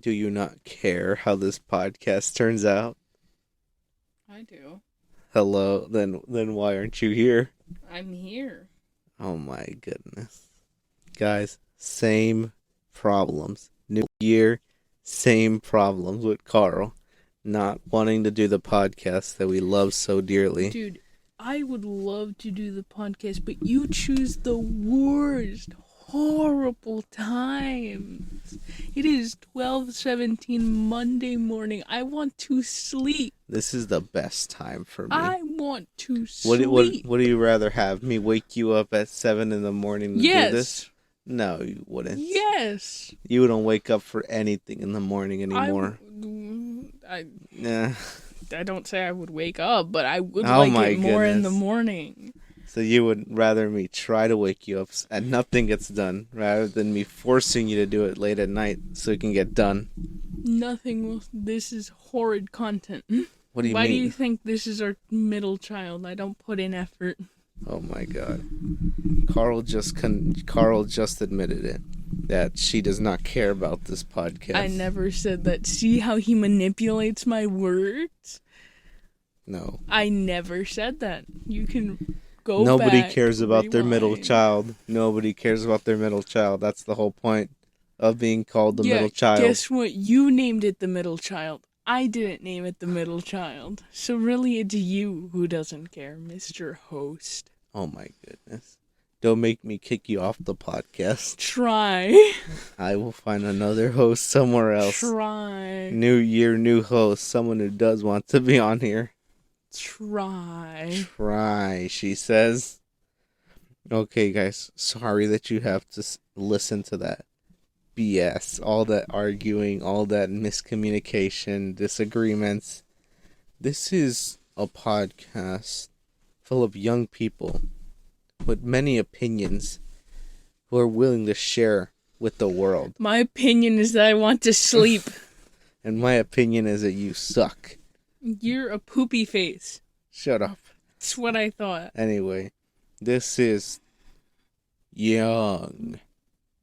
Do you not care how this podcast turns out? I do. Hello, then why aren't you here? I'm here. Oh my goodness. Guys, same problems. New year, same problems with Carl. Not wanting to do the podcast that we love so dearly. Dude, I would love to do the podcast, but you choose the worst, horrible times. It is 12:17 Monday morning. I want to sleep. This is the best time for me. I want to sleep. What do you rather have? Me wake you up at 7 in the morning to do this? No, you wouldn't. Yes. You wouldn't wake up for anything in the morning anymore. I don't say I would wake up, but I would Oh like my it more in the goodness. morning. So you would rather me try to wake you up and nothing gets done, rather than me forcing you to do it late at night so it can get done. Nothing will. This is horrid content. What do you Why mean? do you think this is our middle child? I don't put in effort. Oh my god. Carl just admitted it, that she does not care about this podcast. I never said that. See how he manipulates my words? No. I never said that. You can go Nobody back, cares about their middle rewind. child. Nobody cares about their middle child. That's the whole point of being called the middle child. Guess what? You named it the middle child. I didn't name it the middle child. So really it's you who doesn't care, Mr. Host. Oh my goodness. Don't make me kick you off the podcast. Try. I will find another host somewhere else. Try. New year, new host. Someone who does want to be on here. Try. Try, she says. Okay, guys. Sorry that you have to listen to that BS. All that arguing, all that miscommunication, disagreements. This is a podcast full of young people with many opinions who are willing to share with the world. My opinion is that I want to sleep. And my opinion is that you suck. You're a poopy face. Shut up. That's what I thought. Anyway, this is Young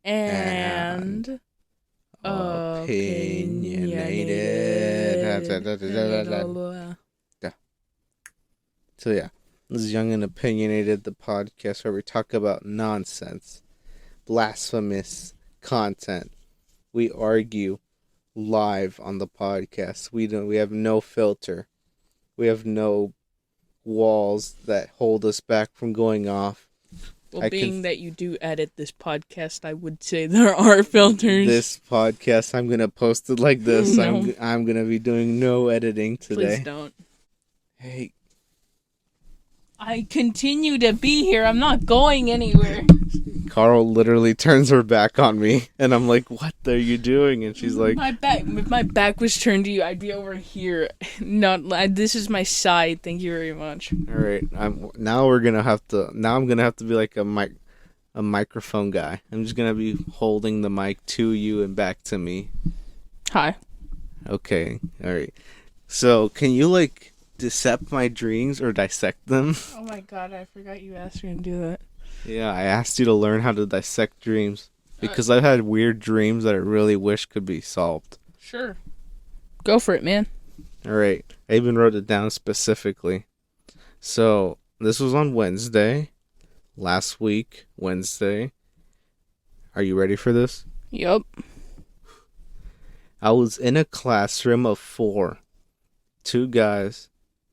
and Opinionated. So yeah, this is Young and Opinionated, the podcast where we talk about nonsense, blasphemous content. We argue live on the podcast. We have no filter. We have no walls that hold us back from going off. Well, that you do edit this podcast, I would say there are filters. This podcast, I'm gonna post it like this. No. I'm gonna be doing no editing today. Please don't. Hey, I continue to be here. I'm not going anywhere. Carl literally turns her back on me, and I'm like, "What are you doing?" And she's like, If my back was turned to you, I'd be over here. This is my side. Thank you very much. "All right, I'm gonna have to be like a microphone guy. I'm just gonna be holding the mic to you and back to me." Hi. Okay, all right. So, can you dissect my dreams or dissect them? Oh my god, I forgot you asked me to do that. Yeah, I asked you to learn how to dissect dreams because I've had weird dreams that I really wish could be solved. Sure. Go for it, man. All right. I even wrote it down specifically. So, this was on Wednesday. Last week, Wednesday. Are you ready for this? Yup. I was in a classroom of 4. 2 guys,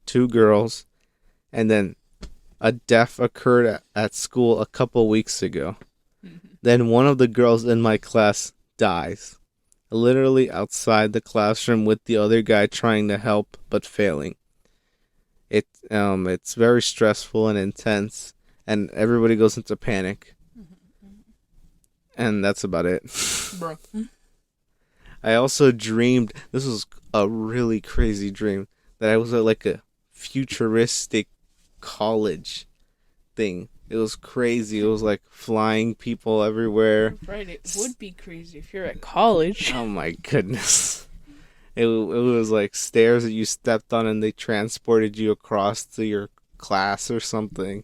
2 girls, and then a death occurred at school a couple weeks ago. Mm-hmm. Then one of the girls in my class dies. Literally outside the classroom with the other guy trying to help but failing. It's very stressful and intense, and everybody goes into panic. Mm-hmm. And that's about it. Bro. I also dreamed, this was a really crazy dream, that I was at a futuristic college thing. It was crazy. It was flying people everywhere. Right, it would be crazy if you're at college. Oh my goodness. It was stairs that you stepped on and they transported you across to your class or something.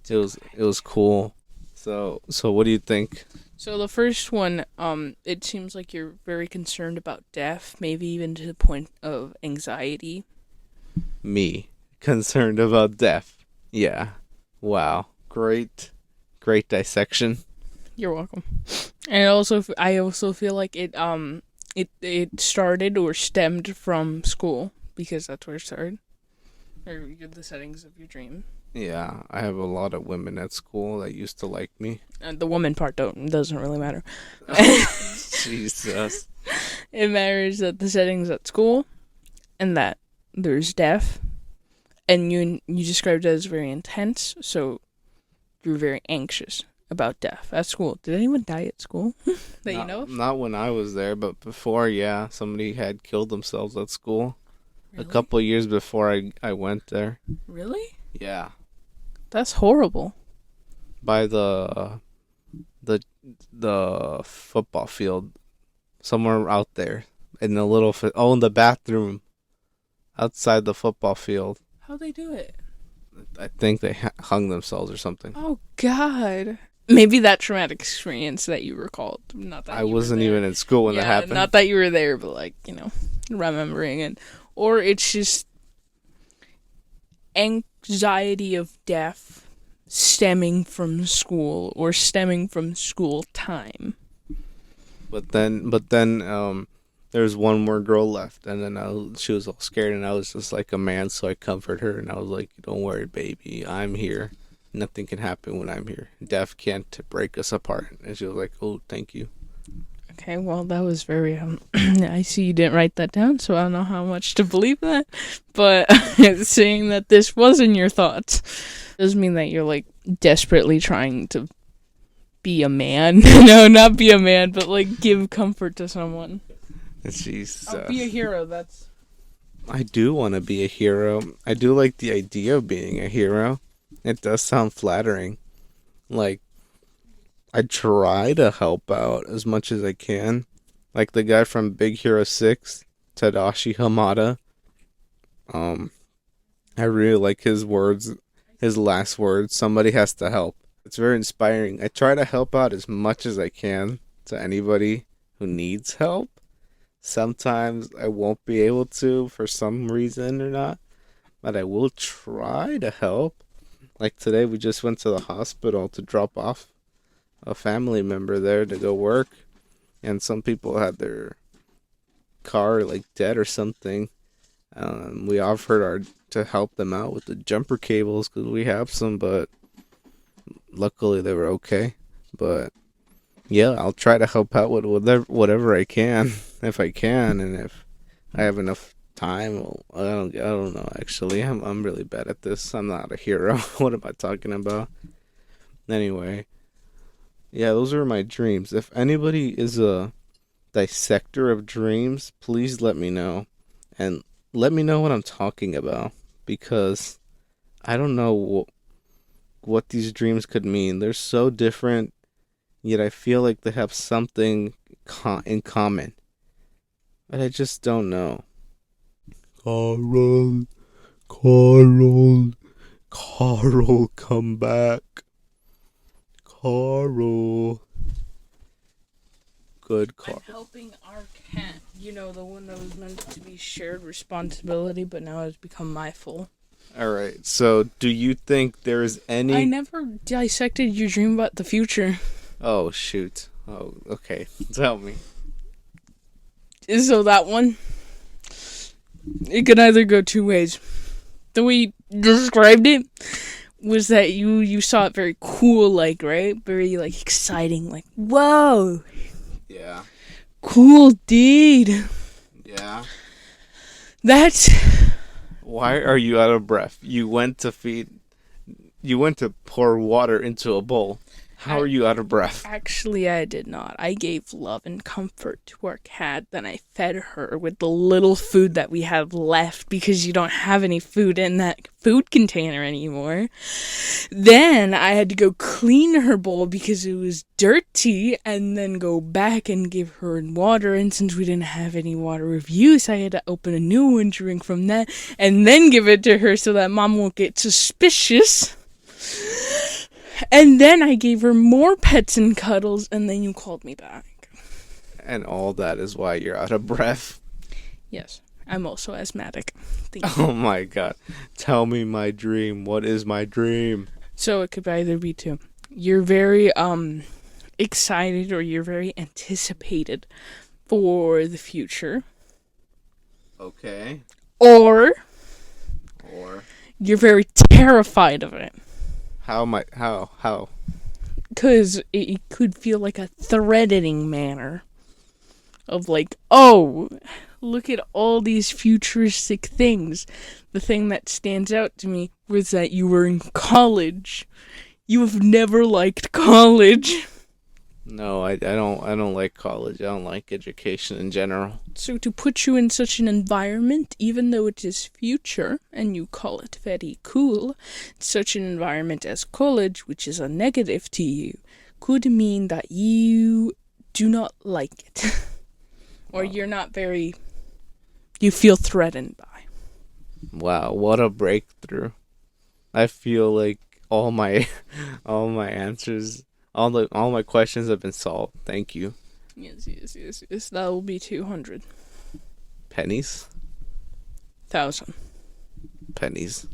It was cool. So what do you think? So the first one, it seems like you're very concerned about death, maybe even to the point of anxiety. Me concerned about death. Yeah. Wow. Great dissection. You're welcome. And I also feel like it started or stemmed from school because that's where it started, or the settings of your dream. Yeah, I have a lot of women at school that used to like me. And the woman part doesn't really matter. Jesus. It matters that the settings at school, and that there's death, and you described it as very intense, so you're very anxious about death at school. Did anyone die at school that you know of? Not when I was there, but before, yeah, somebody had killed themselves at school. Really? A couple years before I went there. Really? Yeah. That's horrible. By the football field, somewhere out there, in the little in the bathroom, outside the football field. How'd they do it? I think they hung themselves or something. Oh God. Maybe that traumatic experience that you recalled. Not that I wasn't even in school when that happened. Not that you were there, but like, remembering it. Or it's just anxiety of death stemming from school or stemming from school time. But then, there was one more girl left, and then she was all scared, and I was just like a man, so I comforted her, and I was like, "Don't worry, baby, I'm here. Nothing can happen when I'm here. Death can't break us apart." And she was like, "Oh, thank you." Okay, well, that was very, I see you didn't write that down, so I don't know how much to believe that, but saying that this wasn't your thoughts doesn't mean that you're, like, desperately trying to be a man. No, not be a man, but, like, give comfort to someone. Jesus. I'll be a hero, that's... I do want to be a hero. I do like the idea of being a hero. It does sound flattering. Like, I try to help out as much as I can. Like the guy from Big Hero 6, Tadashi Hamada. I really like his words, his last words. Somebody has to help. It's very inspiring. I try to help out as much as I can to anybody who needs help. Sometimes I won't be able to for some reason or not, but I will try to help. Like today, we just went to the hospital to drop off a family member there to go work, and some people had their car like dead or something. We offered to help them out with the jumper cables because we have some, but luckily they were okay. But yeah, I'll try to help out with whatever I can if I can, and if I have enough time. Well, I don't know. Actually, I'm really bad at this. I'm not a hero. What am I talking about? Anyway. Yeah, those are my dreams. If anybody is a dissector of dreams, please let me know. And let me know what I'm talking about. Because I don't know what these dreams could mean. They're so different, yet I feel like they have something in common. But I just don't know. Carl, come back. Carl. Good Carl. I'm helping our cat. The one that was meant to be shared responsibility, but now has become my fault. Alright, so do you think there is any... I never dissected your dream about the future. Oh, shoot. Oh, okay. Tell me. So that one, it could either go two ways. The way you described it was that you saw it very cool, like, right? Very, like, exciting, like, whoa! Yeah. Cool deed. Yeah. That's... Why are you out of breath? You went to pour water into a bowl. How are you out of breath? Actually, I did not. I gave love and comfort to our cat. Then I fed her with the little food that we have left because you don't have any food in that food container anymore. Then I had to go clean her bowl because it was dirty and then go back and give her water. And since we didn't have any water of use, I had to open a new one, drink from that, and then give it to her so that Mom won't get suspicious. And then I gave her more pets and cuddles, and then you called me back. And all that is why you're out of breath. Yes, I'm also asthmatic. Oh my god. Tell me my dream. What is my dream? So it could either be two. You're very excited, or you're very anticipated for the future. Okay. Or you're very terrified of it. How? Because it could feel like a threatening manner of like, oh, look at all these futuristic things. The thing that stands out to me was that you were in college. You have never liked college. No, I don't like college. I don't like education in general. So to put you in such an environment, even though it is future, and you call it very cool, such an environment as college, which is a negative to you, could mean that you do not like it. Or you're not very... You feel threatened by. Wow, what a breakthrough. I feel like all my answers, all my questions have been solved. Thank you. Yes. That will be 200. Pennies? 1,000. Pennies.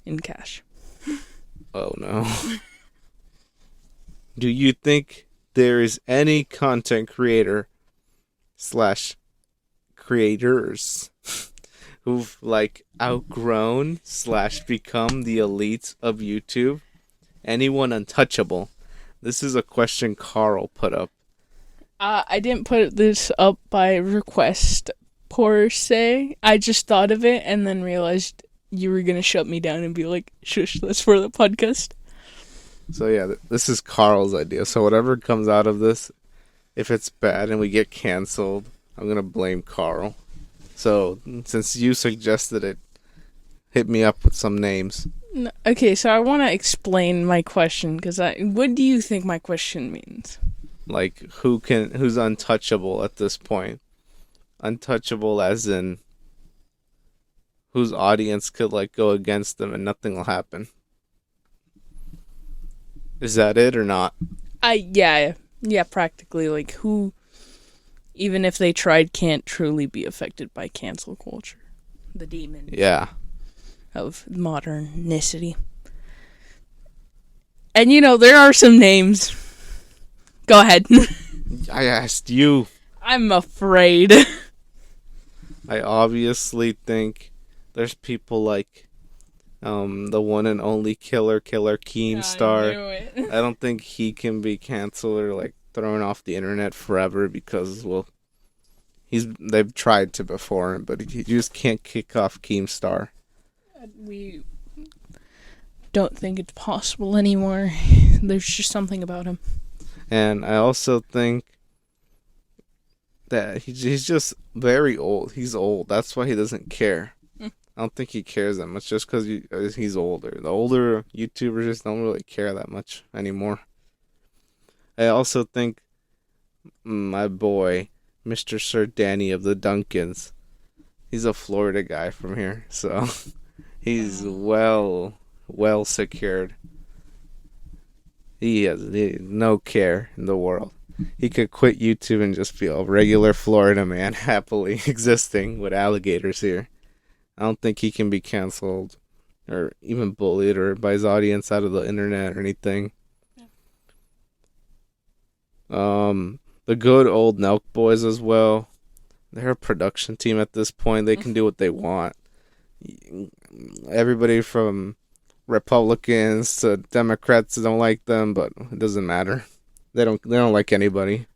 In cash. Oh no. Do you think there is any content creator / creators who've like outgrown / become the elites of YouTube? Anyone untouchable? This is a question Carl put up. I didn't put this up by request per se. I just thought of it and then realized you were gonna shut me down and be like, shush, that's for the podcast. So yeah, this is Carl's idea. So whatever comes out of this, if it's bad and we get canceled, I'm gonna blame Carl. So since you suggested it, hit me up with some names. No, okay, so I want to explain my question, because what do you think my question means? Like who's untouchable at this point? Untouchable as in whose audience could like go against them and nothing will happen. Is that it or not? Yeah, practically, like who, even if they tried, can't truly be affected by cancel culture. The demon. Yeah. Of modernicity. And there are some names. Go ahead. I asked you. I'm afraid. I obviously think there's people like the one and only Killer Keemstar. I knew it. I don't think he can be canceled or like thrown off the internet forever because they've tried to before, but you just can't kick off Keemstar. We don't think it's possible anymore. There's just something about him. And I also think that he's just very old. He's old. That's why he doesn't care. I don't think he cares that much just because he's older. The older YouTubers just don't really care that much anymore. I also think my boy, Mr. Sir Danny of the Duncans, he's a Florida guy from here, so he's well secured. He has no care in the world. He could quit YouTube and just be a regular Florida man happily existing with alligators here. I don't think he can be canceled or even bullied or by his audience out of the internet or anything. The good old Nelk Boys as well. They're a production team at this point. They can do what they want. Everybody from Republicans to Democrats don't like them, but it doesn't matter. They don't like anybody.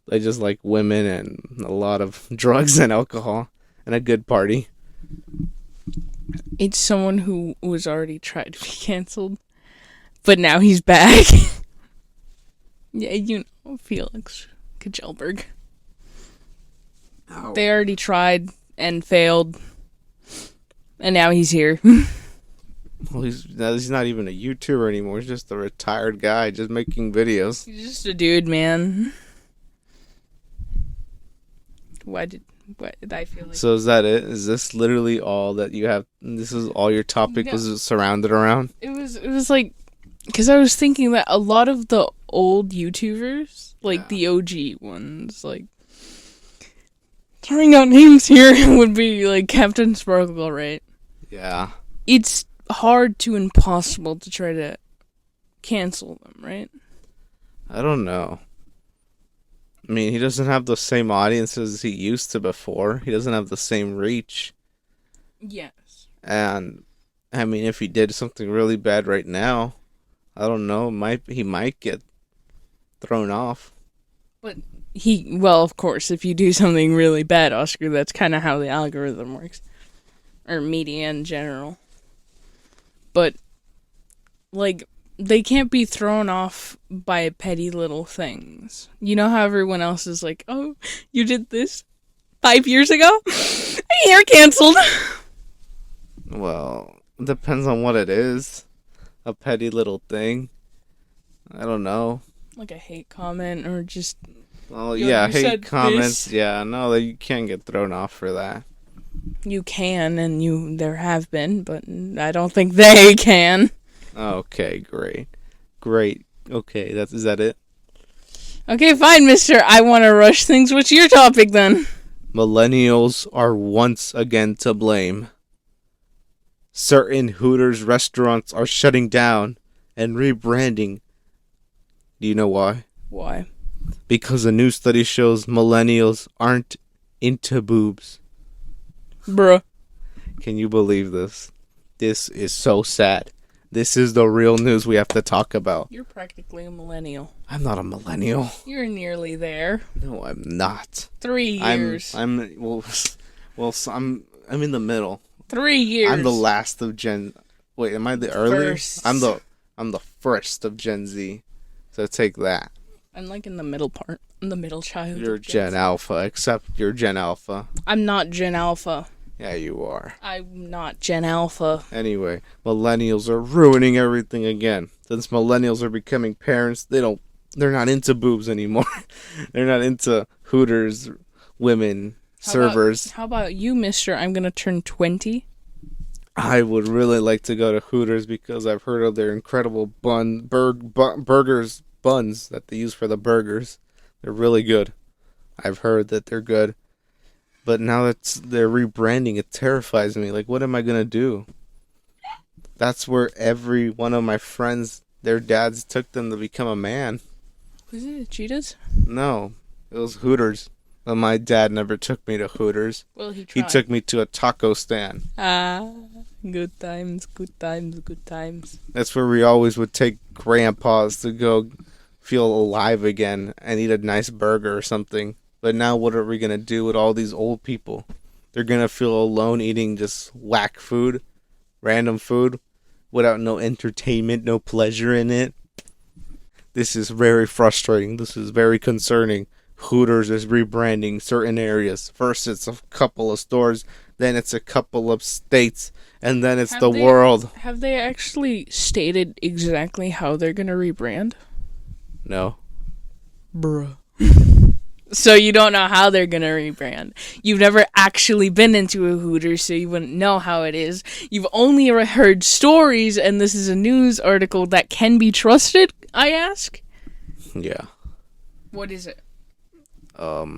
They just like women and a lot of drugs and alcohol and a good party. It's someone who was already tried to be canceled, but now he's back. Yeah, Felix Kjellberg. Ow. They already tried and failed, and now he's here. Well, he's not even a YouTuber anymore. He's just a retired guy just making videos. He's just a dude, man. Why did I feel like... So is that it? Is this literally all that you have? This is all your topic was surrounded around? It was like Because I was thinking that a lot of the old YouTubers, like Yeah. the OG ones, like throwing out names here would be like Captain Sparkle, right? Yeah. It's hard to impossible to try to cancel them, right? I don't know. I mean, he doesn't have the same audience as he used to before. He doesn't have the same reach. Yes. And I mean, if he did something really bad right now, I don't know, he might get thrown off. But well, of course, if you do something really bad, Oscar, that's kind of how the algorithm works. Or media in general. But, like, they can't be thrown off by petty little things. You know how everyone else is like, oh, you did this 5 years ago? You're canceled. Well, it depends on what it is. A petty little thing. I don't know. Like a hate comment or just... Well, Yo, yeah, you hate said comments. this. Yeah, no, you can't get thrown off for that. You can, and there have been, but I don't think they can. Okay, great. Okay, is that it? Okay, fine, mister. I want to rush things. What's your topic, then? Millennials are once again to blame. Certain Hooters restaurants are shutting down and rebranding. Do you know why? Why? Because a new study shows millennials aren't into boobs. Bruh. Can you believe this? This is so sad. This is the real news we have to talk about. You're practically a millennial. I'm not a millennial. You're nearly there. No, I'm not. 3 years. I'm in the middle. 3 years. I'm the last of Gen. Wait, am I the earliest? First. I'm the first of Gen Z. So take that. I'm like in the middle part. I'm the middle child. You're Gen Alpha, except you're Gen Alpha. I'm not Gen Alpha. Yeah, you are. I'm not Gen Alpha. Anyway, millennials are ruining everything again. Since millennials are becoming parents, they're not into boobs anymore. They're not into Hooters, women, servers. How about you, mister? I'm gonna turn 20. I would really like to go to Hooters because I've heard of their incredible burgers buns that they use for the burgers. They're really good. I've heard that they're good. But now that they're rebranding, it terrifies me. Like, what am I going to do? That's where every one of my friends, their dads took them to become a man. Was it Cheetahs? No, it was Hooters. But my dad never took me to Hooters. Well, he He tried. took me to a taco stand. Ah, good times, good times, good times. That's where we always would take grandpas to go feel alive again and eat a nice burger or something. But now what are we going to do with all these old people? They're going to feel alone eating just whack food, random food, without no entertainment, no pleasure in it. This is very frustrating. This is very concerning. Hooters is rebranding certain areas. First it's a couple of stores, then it's a couple of states, and then it's the world. Have they actually stated exactly how they're gonna rebrand? No. Bruh. So you don't know how they're gonna rebrand. You've never actually been into a Hooters, so you wouldn't know how it is. You've only ever heard stories, and this is a news article that can be trusted, I ask? Yeah. What is it? Well,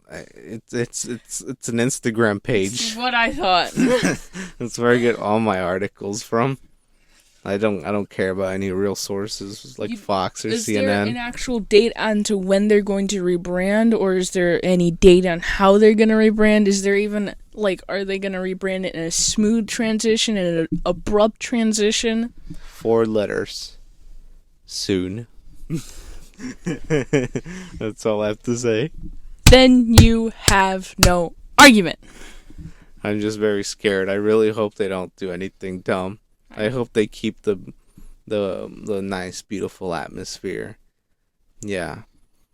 it's an Instagram page. It's what I thought. That's where I get all my articles from. I don't care about any real sources like Fox or CNN. Is there an actual date on to when they're going to rebrand, or is there any date on how they're going to rebrand? Is there even, like, are they going to rebrand it in a smooth transition, in an abrupt transition? 4 letters. Soon. That's all I have to say. Then you have no argument. I'm just very scared. I really hope they don't do anything dumb. I hope they keep the nice, beautiful atmosphere. Yeah.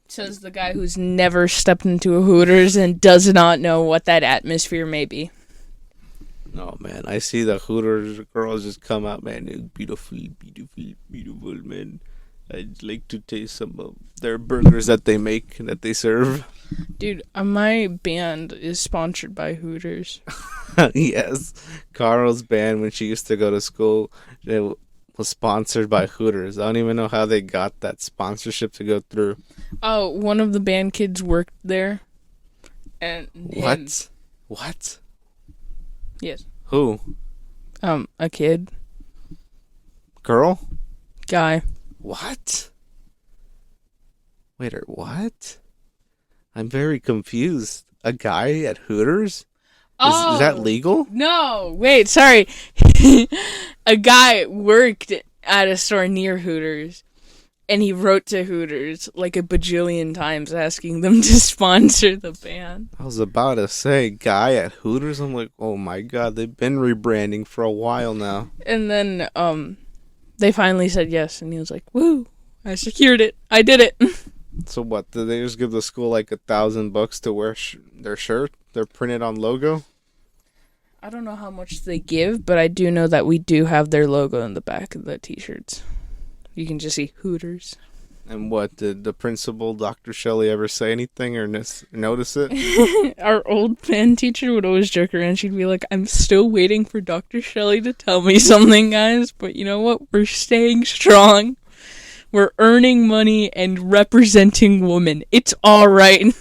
Says the guy who's never stepped into a Hooters and does not know what that atmosphere may be. Oh, man. I see the Hooters girls just come out, man. It's beautiful, man. I'd like to taste some of their burgers that they make, that they serve. Dude, my band is sponsored by Hooters. Yes. Carl's band, when she used to go to school, it was sponsored by Hooters. I don't even know how they got that sponsorship to go through. Oh, one of the band kids worked there. And What? What? Yes. Who? A kid. Girl? Guy. What? Wait, what? I'm very confused. A guy at Hooters? Is that legal? No, wait, sorry. A guy worked at a store near Hooters, and he wrote to Hooters like a bajillion times asking them to sponsor the band. I was about to say guy at Hooters. I'm like, oh my god, they've been rebranding for a while now. And then they finally said yes, and he was like, woo, I secured it. I did it. So what, did they just give the school like $1,000 to wear their shirt? Their printed on logo? I don't know how much they give, but I do know that we do have their logo in the back of the t-shirts. You can just see Hooters. And what, did the principal, Dr. Shelley, ever say anything or notice it? Our old band teacher would always joke around. She'd be like, I'm still waiting for Dr. Shelley to tell me something, guys. But you know what? We're staying strong. We're earning money and representing women. It's all right.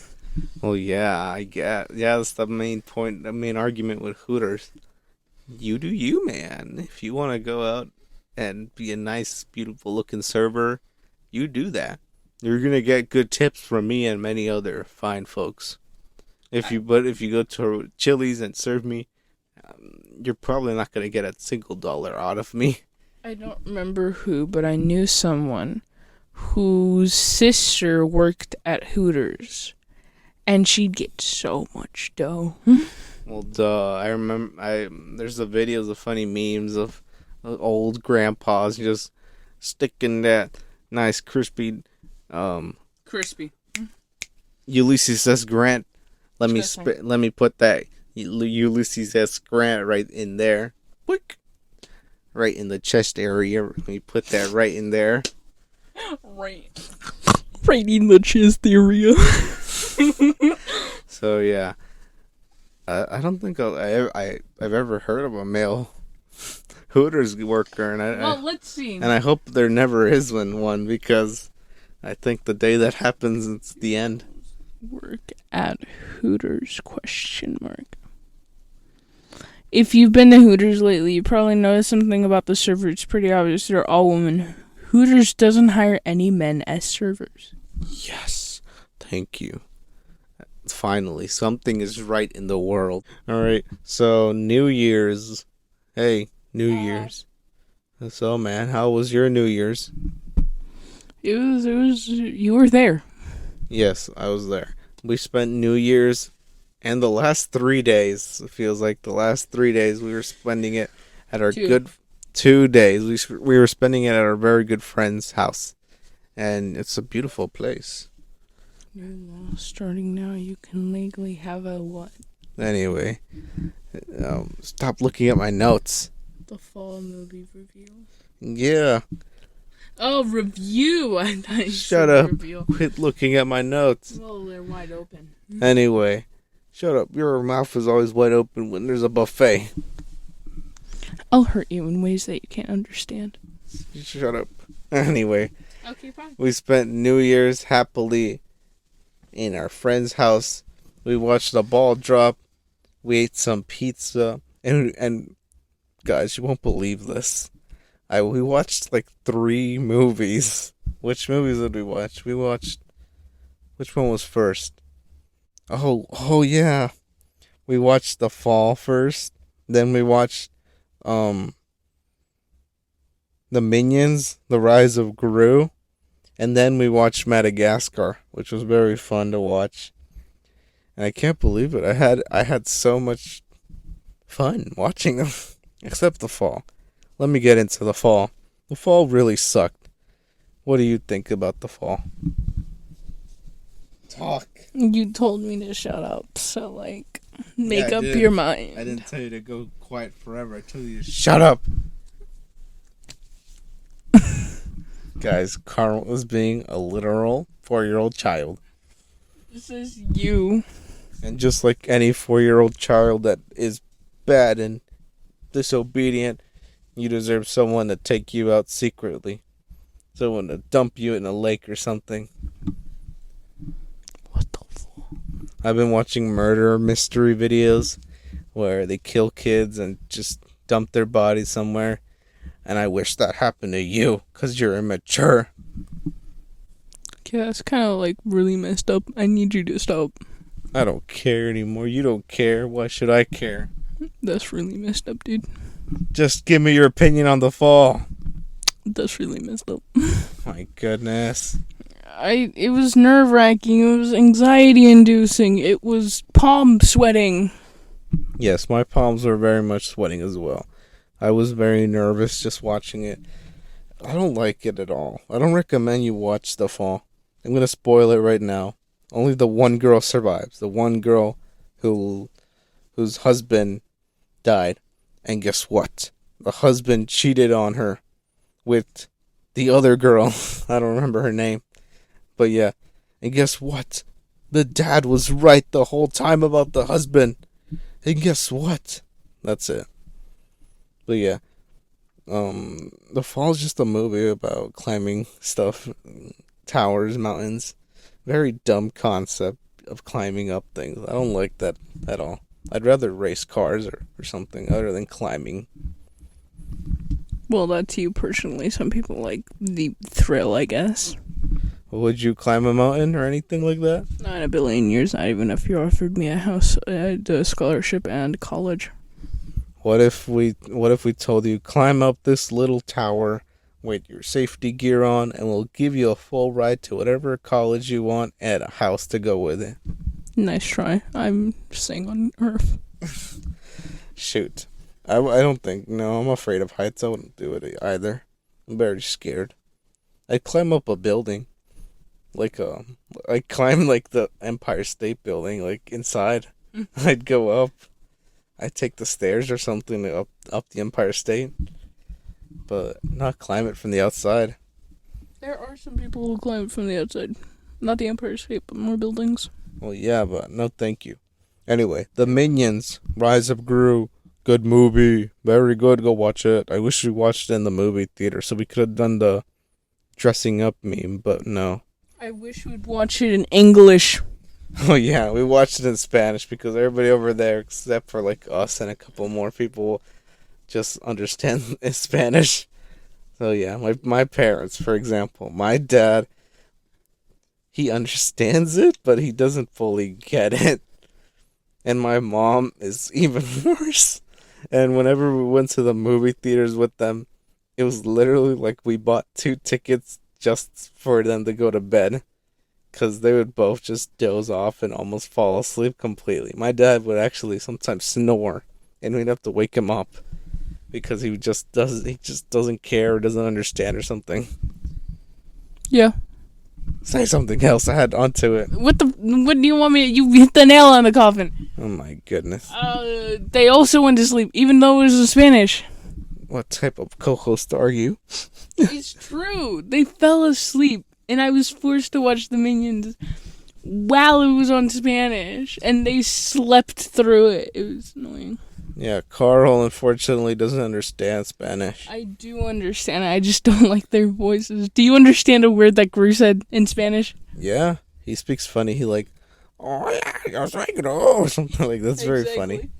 Well, yeah, I get. Yeah, that's the main point, the main argument with Hooters. You do you, man. If you want to go out and be a nice, beautiful-looking server, you do that. You're gonna get good tips from me and many other fine folks. If you go to Chili's and serve me, you're probably not gonna get a single dollar out of me. I don't remember who, but I knew someone whose sister worked at Hooters, and she'd get so much dough. Well, duh. I remember. There's the videos of funny memes of old grandpas just sticking that nice crispy. Crispy. Ulysses S. Grant. Let me put that Ulysses S. Grant right in there. Quick. Right in the chest area. Let me put that right in there. Right in the chest area. So yeah, I don't think I've ever heard of a male Hooters worker, and Let's see. And I hope there never is one because I think the day that happens, it's the end. Work at Hooters ? If you've been to Hooters lately, you probably noticed something about the server. It's pretty obvious. They're all women. Hooters doesn't hire any men as servers. Yes. Thank you. Finally, something is right in the world. Alright, so New Year's. Hey, New Year's. So, man, how was your New Year's? It was, you were there. Yes, I was there. We spent New Year's and the last 3 days. It feels like the last 3 days we were spending it at our 2 days. We were spending it at our very good friend's house. And it's a beautiful place. New law starting now. You can legally have a what? Anyway, stop looking at my notes. The fall movie review. Yeah. Oh, review! I thought you Shut said up. Review. Quit looking at my notes. Well, they're wide open. Anyway, shut up. Your mouth is always wide open when there's a buffet. I'll hurt you in ways that you can't understand. Shut up. Anyway. Okay, fine. We spent New Year's happily in our friend's house. We watched the ball drop. We ate some pizza. And guys, you won't believe this. We watched like 3 movies. Which movies did we watch? Which one was first? Oh yeah. We watched The Fall first. Then we watched The Minions, The Rise of Gru. And then we watched Madagascar, which was very fun to watch. And I can't believe it. I had so much fun watching them. Except The Fall. Let me get into The Fall. The Fall really sucked. What do you think about The Fall? Talk. You told me to shut up, so make up your mind. I didn't tell you to go quiet forever. I told you to shut up. Guys, Carl was being a literal 4-year-old child. This is you. And just like any 4-year-old child that is bad and disobedient, You deserve someone to take you out secretly. Someone to dump you in a lake or something. What the fuck? I've been watching murder mystery videos where they kill kids and just dump their bodies somewhere. And I wish that happened to you, because you're immature. Yeah, it's kind of like really messed up. I need you to stop. I don't care anymore. You don't care. Why should I care? That's really messed up, dude. Just give me your opinion on the fall. That's really messed up. My goodness. It was nerve-wracking. It was anxiety-inducing. It was palm sweating. Yes, my palms were very much sweating as well. I was very nervous just watching it. I don't like it at all. I don't recommend you watch The Fall. I'm going to spoil it right now. Only the one girl survives. The one girl whose husband died. And guess what? The husband cheated on her with the other girl. I don't remember her name. But yeah. And guess what? The dad was right the whole time about the husband. And guess what? That's it. But yeah. The Fall is just a movie about climbing stuff. Towers, mountains. Very dumb concept of climbing up things. I don't like that at all. I'd rather race cars or something other than climbing. Well, that's you personally. Some people like the thrill, I guess. Would you climb a mountain or anything like that? Not in a billion years, not even if you offered me a house, a scholarship, and college. What if we told you climb up this little tower with your safety gear on, and we'll give you a full ride to whatever college you want and a house to go with it? Nice try. I'm staying on Earth. Shoot. I don't think, no, I'm afraid of heights. I wouldn't do it either. I'm very scared. I'd climb up a building. I'd climb like the Empire State Building, like inside. I'd go up. I'd take the stairs or something up the Empire State. But not climb it from the outside. There are some people who climb it from the outside. Not the Empire State, but more buildings. Well, yeah, but no thank you. Anyway, The Minions, Rise of Gru. Good movie. Very good. Go watch it. I wish we watched it in the movie theater so we could have done the dressing up meme, but no. I wish we'd watch it in English. Oh, yeah, we watched it in Spanish because everybody over there, except for like us and a couple more people, just understand Spanish. So, yeah, my parents, for example, my dad, he understands it, but he doesn't fully get it. And my mom is even worse. And whenever we went to the movie theaters with them, it was literally like we bought 2 tickets just for them to go to bed. Because they would both just doze off and almost fall asleep completely. My dad would actually sometimes snore. And we'd have to wake him up. Because he just doesn't care or doesn't understand or something. Yeah. Say something else. I had onto it. What do you want me to... You hit the nail on the coffin. Oh my goodness. They also went to sleep, even though it was in Spanish. What type of co-host are you? It's true. They fell asleep, and I was forced to watch the Minions while it was on Spanish, and they slept through it. It was annoying. Yeah, Carl unfortunately doesn't understand Spanish. I do understand. I just don't like their voices. Do you understand a word that Gru said in Spanish? Yeah, he speaks funny. He like, oh yeah, yo soy Gru, or something like that's very funny.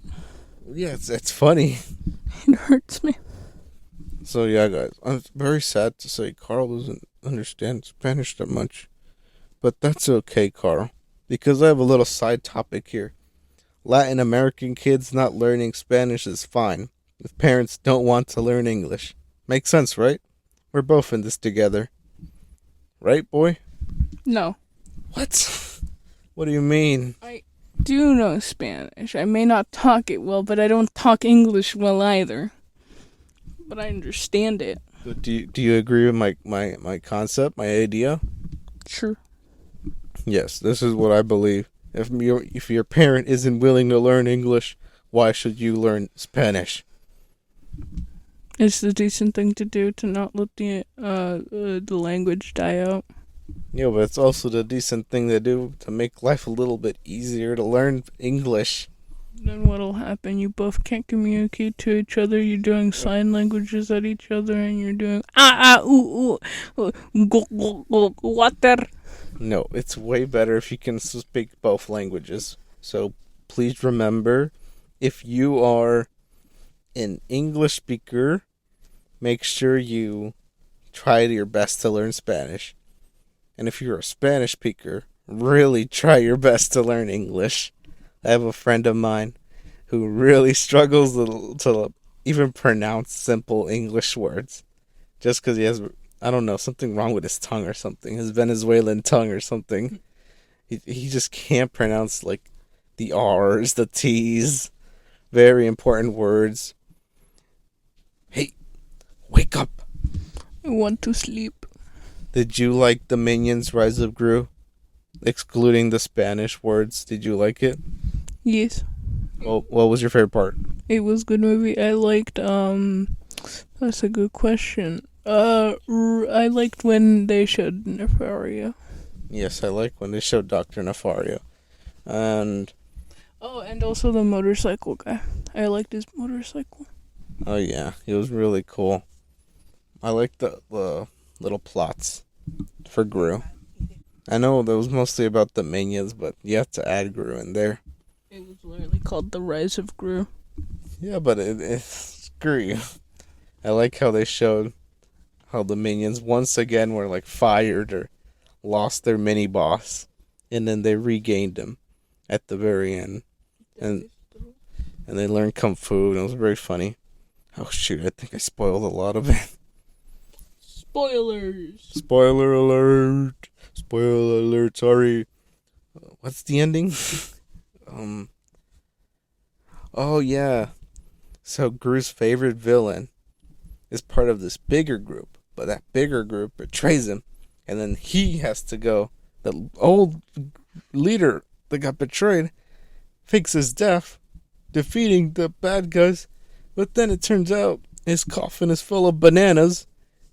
Yeah, it's funny. It hurts me. So yeah, guys, I'm very sad to say Carl doesn't understand Spanish that much, but that's okay, Carl, because I have a little side topic here. Latin American kids not learning Spanish is fine if parents don't want to learn English. Makes sense, right? We're both in this together. Right, boy? No. What? What do you mean? I do know Spanish. I may not talk it well, but I don't talk English well either. But I understand it. But do you agree with my concept, my idea? Sure. Yes, this is what I believe. If your parent isn't willing to learn English, why should you learn Spanish? It's the decent thing to do to not let the language die out. Yeah, but it's also the decent thing to do to make life a little bit easier to learn English. Then what'll happen? You both can't communicate to each other. You're doing sign languages at each other, and you're doing ooh, go, water. No, it's way better if you can speak both languages. So please remember, if you are an English speaker, make sure you try your best to learn Spanish. And if you're a Spanish speaker, really try your best to learn English. I have a friend of mine who really struggles to even pronounce simple English words just because he has, I don't know, something wrong with his tongue or something, his Venezuelan tongue or something. He just can't pronounce like the R's, the T's, very important words. Hey, wake up! I want to sleep. Did you like the Minions Rise of Gru? Excluding the Spanish words, did you like it? Yes. Well, what was your favorite part? It was a good movie. I liked, that's a good question. I liked when they showed Nefaria. Yes, I like when they showed Dr. Nefario. And, Oh, and also the motorcycle guy. I liked his motorcycle. oh yeah, it was really cool. I like the little plots for Gru. I know that was mostly about the minions, but you have to add Gru in there. It was literally called The Rise of Gru. Yeah, but screw you. I like how they showed how the minions once again were like fired or lost their mini boss, and then they regained him at the very end, and they learned kung fu, and it was very funny. Oh shoot! I think I spoiled a lot of it. Spoilers! Spoiler alert! Spoiler alert! Sorry. What's the ending? Oh yeah. So Gru's favorite villain is part of this bigger group, but that bigger group betrays him, and then he has to go. The old leader that got betrayed fakes his death, defeating the bad guys, but then it turns out his coffin is full of bananas,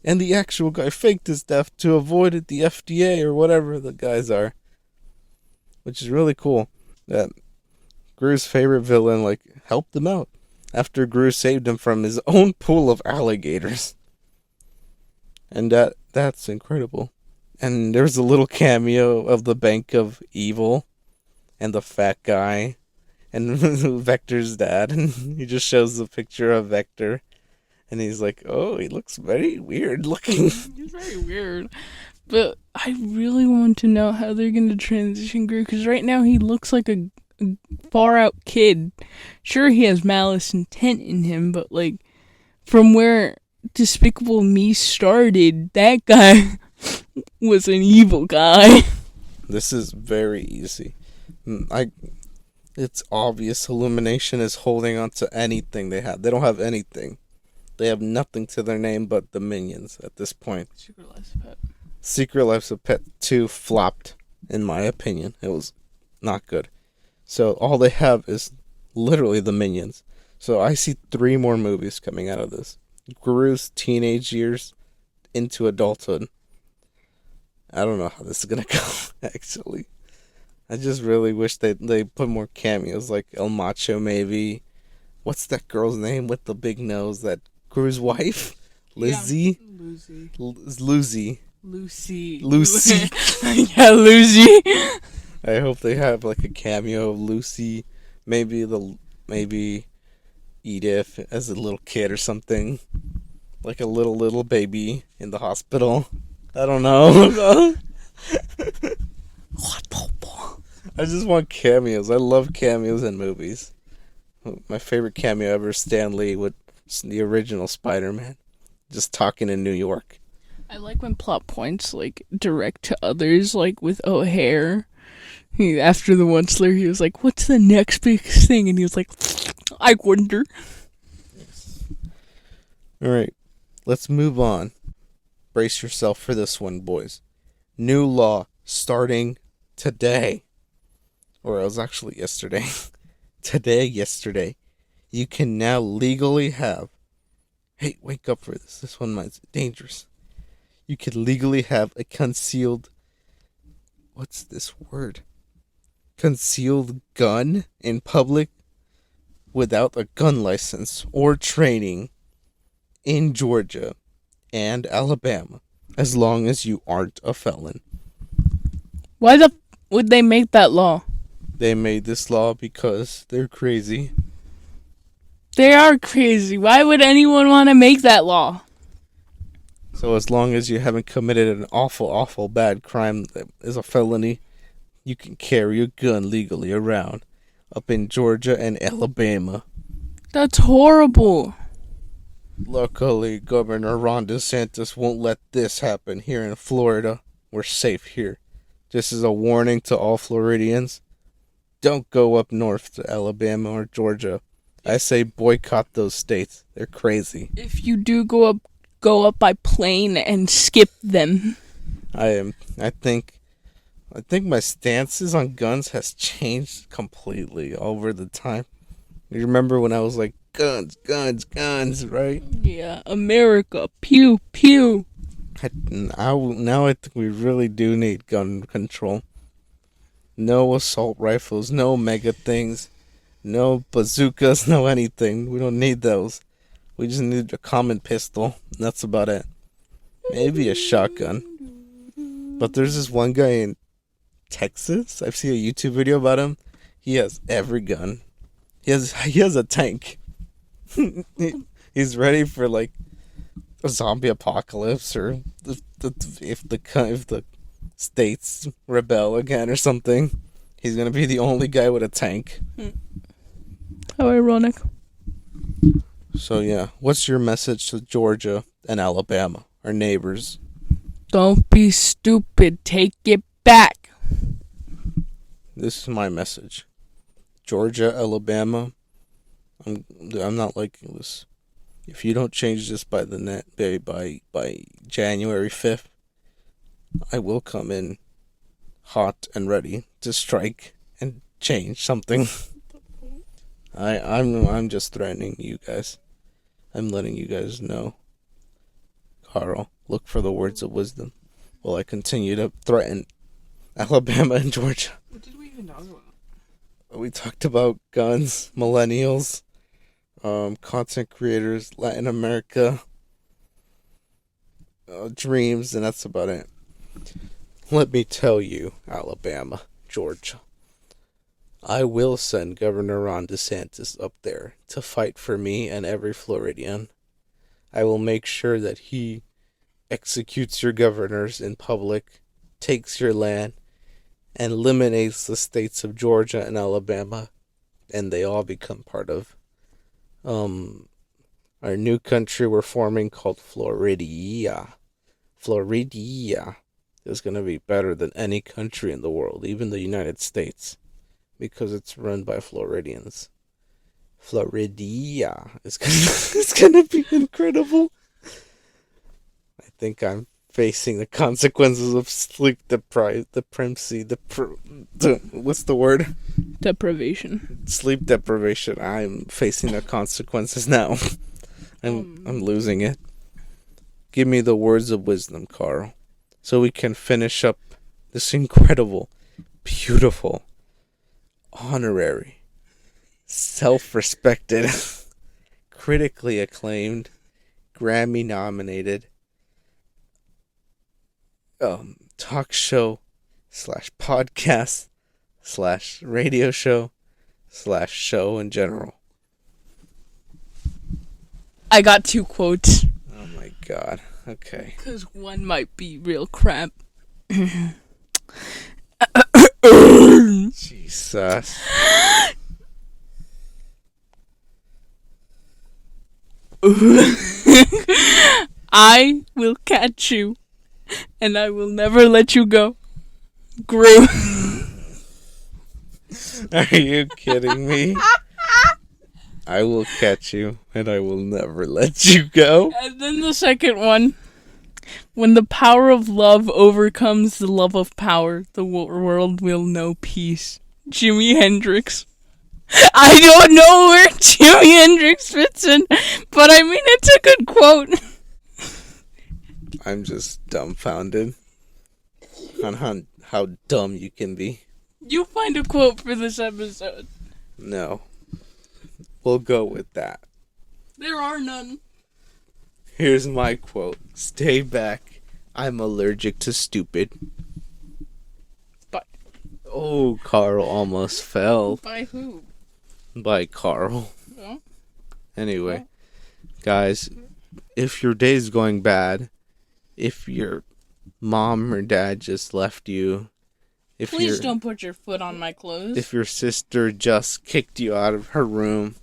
and the actual guy faked his death to avoid it, the FDA or whatever the guys are, which is really cool. That Gru's favorite villain like helped him out after Gru saved him from his own pool of alligators. And that's incredible. And there's a little cameo of the Bank of Evil and the fat guy and Vector's dad, and he just shows the picture of Vector, and he's like, "Oh, he looks very weird looking." He's very weird. But I really want to know how they're going to transition Gru, because right now he looks like a far out kid. Sure, he has malice intent in him, but like from where Despicable Me started, that guy was an evil guy. This is very easy. It's obvious Illumination is holding on to anything they have. They don't have anything. They have nothing to their name but the minions at this point. Secret Life of Pet. Secret Life of Pet 2 flopped, in my opinion. It was not good. So all they have is literally the minions. So I see 3 more movies coming out of this. Gru's teenage years into adulthood. I don't know how this is gonna go, actually. I just really wish they put more cameos, like El Macho maybe. What's that girl's name with the big nose? That Gru's wife? Lizzie? Yeah, Lucy. Lucy. Yeah, Lucy. I hope they have like a cameo of Lucy. Maybe Edith as a little kid or something. Like a little baby in the hospital. I don't know. I just want cameos. I love cameos in movies. My favorite cameo ever, Stan Lee with the original Spider-Man, just talking in New York. I like when plot points like direct to others, like with O'Hare. After the Onceler, he was like, "What's the next big thing?" And he was like, "I wonder." Yes. All right, let's move on. Brace yourself for this one, boys. New law starting today. Or it was actually yesterday. Yesterday. You can now legally have... Hey, wake up for this. This one might be dangerous. You can legally have a concealed... What's this word? Concealed gun in public without a gun license or training in Georgia and Alabama, as long as you aren't a felon. Why the would they make that law? They made this law because they're crazy. They are crazy. Why would anyone want to make that law? So as long as you haven't committed an awful, awful bad crime that is a felony, you can carry a gun legally around up in Georgia and Alabama. That's horrible. Luckily, Governor Ron DeSantis won't let this happen here in Florida. We're safe here. This is a warning to all Floridians. Don't go up north to Alabama or Georgia. I say boycott those states. They're crazy. If you do go up by plane and skip them. I think my stances on guns has changed completely over the time. You remember when I was like, guns, guns, guns, right? Yeah, America, pew, pew. Now I think we really do need gun control. No assault rifles, no mega things, no bazookas, no anything. We don't need those. We just need a common pistol. And that's about it. Maybe a shotgun. But there's this one guy in Texas. I've seen a YouTube video about him. He has every gun. He has a tank. He's ready for like a zombie apocalypse, or if the states rebel again or something. He's gonna be the only guy with a tank. How ironic. So yeah, what's your message to Georgia and Alabama, our neighbors? Don't be stupid. Take it back. This is my message. Georgia, Alabama, I'm not liking this. If you don't change this by January 5th, I will come in hot and ready to strike and change something. I'm just threatening you guys. I'm letting you guys know. Carl, look for the words of wisdom while I continue to threaten Alabama and Georgia. What did we even talk about? We talked about guns, millennials, content creators, Latin America, dreams, and that's about it. Let me tell you, Alabama, Georgia, I will send Governor Ron DeSantis up there to fight for me and every Floridian. I will make sure that he executes your governors in public, takes your land, and eliminates the states of Georgia and Alabama, and they all become part of our new country we're forming called Floridia. Floridia is going to be better than any country in the world, even the United States, because it's run by Floridians. Floridia is gonna be incredible. I think I'm facing the consequences of sleep what's the word? Deprivation. Sleep deprivation. I'm facing the consequences now. I'm losing it. Give me the words of wisdom, Carl, so we can finish up this incredible, beautiful, honorary, self-respected, critically acclaimed, Grammy-nominated talk show / podcast / radio show / show in general. I got 2 quotes. Oh my god. Okay. Because one might be real crap. Jesus. I will catch you, and I will never let you go. Gru. Are you kidding me? I will catch you, and I will never let you go. And then the second one. When the power of love overcomes the love of power, the world will know peace. Jimi Hendrix. I don't know where Jimi Hendrix fits in, but I mean, it's a good quote. I'm just dumbfounded on how dumb you can be. You find a quote for this episode. No. We'll go with that. There are none. Here's my quote. Stay back. I'm allergic to stupid. But Oh, Carl almost fell. by who? By Carl. Yeah. Anyway, guys, if your day's going bad, if your mom or dad just left you, Please don't put your foot on my clothes. if your sister just kicked you out of her room,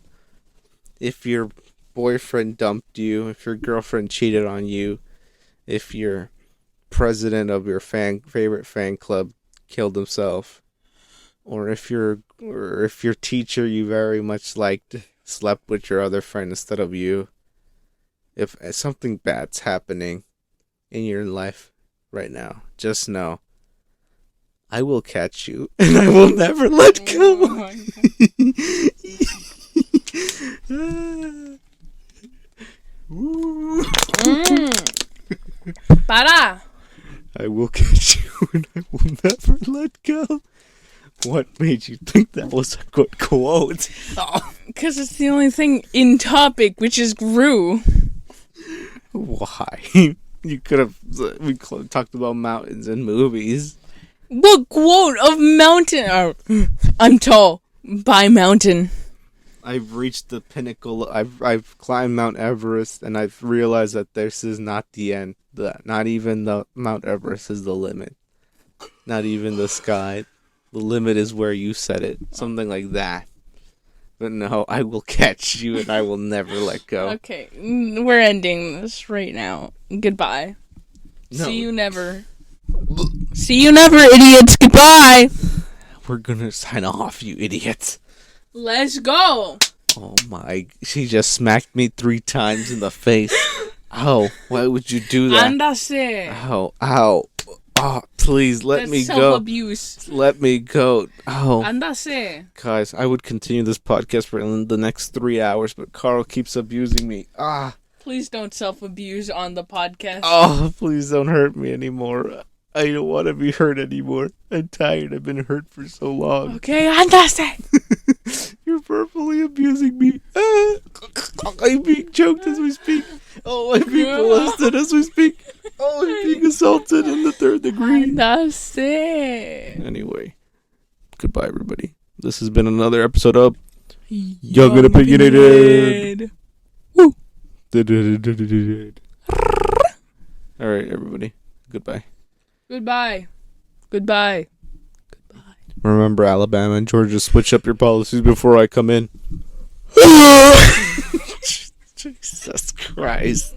if your boyfriend dumped you, if your girlfriend cheated on you, if your president of your favorite fan club killed himself, or if your teacher you very much liked slept with your other friend instead of you, if something bad's happening in your life right now, just know I will catch you and I will never let go. Oh my God. Para! I will catch you and I will never let go. What made you think that was a good quote? Because it's the only thing in topic, which is Gru. Why? You could have. We talked about mountains and movies. What quote of mountain? I'm tall by mountain. I've reached the pinnacle. I've climbed Mount Everest, and I've realized that this is not the end. Not even the Mount Everest is the limit. Not even the sky. The limit is where you set it. Something like that. But no, I will catch you, and I will never let go. Okay, we're ending this right now. Goodbye. No. See you never. See you never, idiots. Goodbye. We're gonna sign off, you idiots. Let's go. Oh my, she just smacked me 3 times in the face. Ow, why would you do that? Andase. Ow, ow. Oh, please, let me go. Self-abuse. Let me go. Oh. Andase. Guys, I would continue this podcast for the next 3 hours, but Carl keeps abusing me. Ah. Please don't self-abuse on the podcast. Oh, please don't hurt me anymore. I don't want to be hurt anymore. I'm tired. I've been hurt for so long. Okay, andase. You're verbally abusing me. I'm being choked as we speak. Oh, I'm being molested as we speak. Oh, I'm being assaulted in the 3rd degree. Andase. Anyway, goodbye, everybody. This has been another episode of Young Opinionated. Woo. All right, everybody. Goodbye. Goodbye. Goodbye. Goodbye. Remember, Alabama and Georgia, switch up your policies before I come in. Jesus Christ.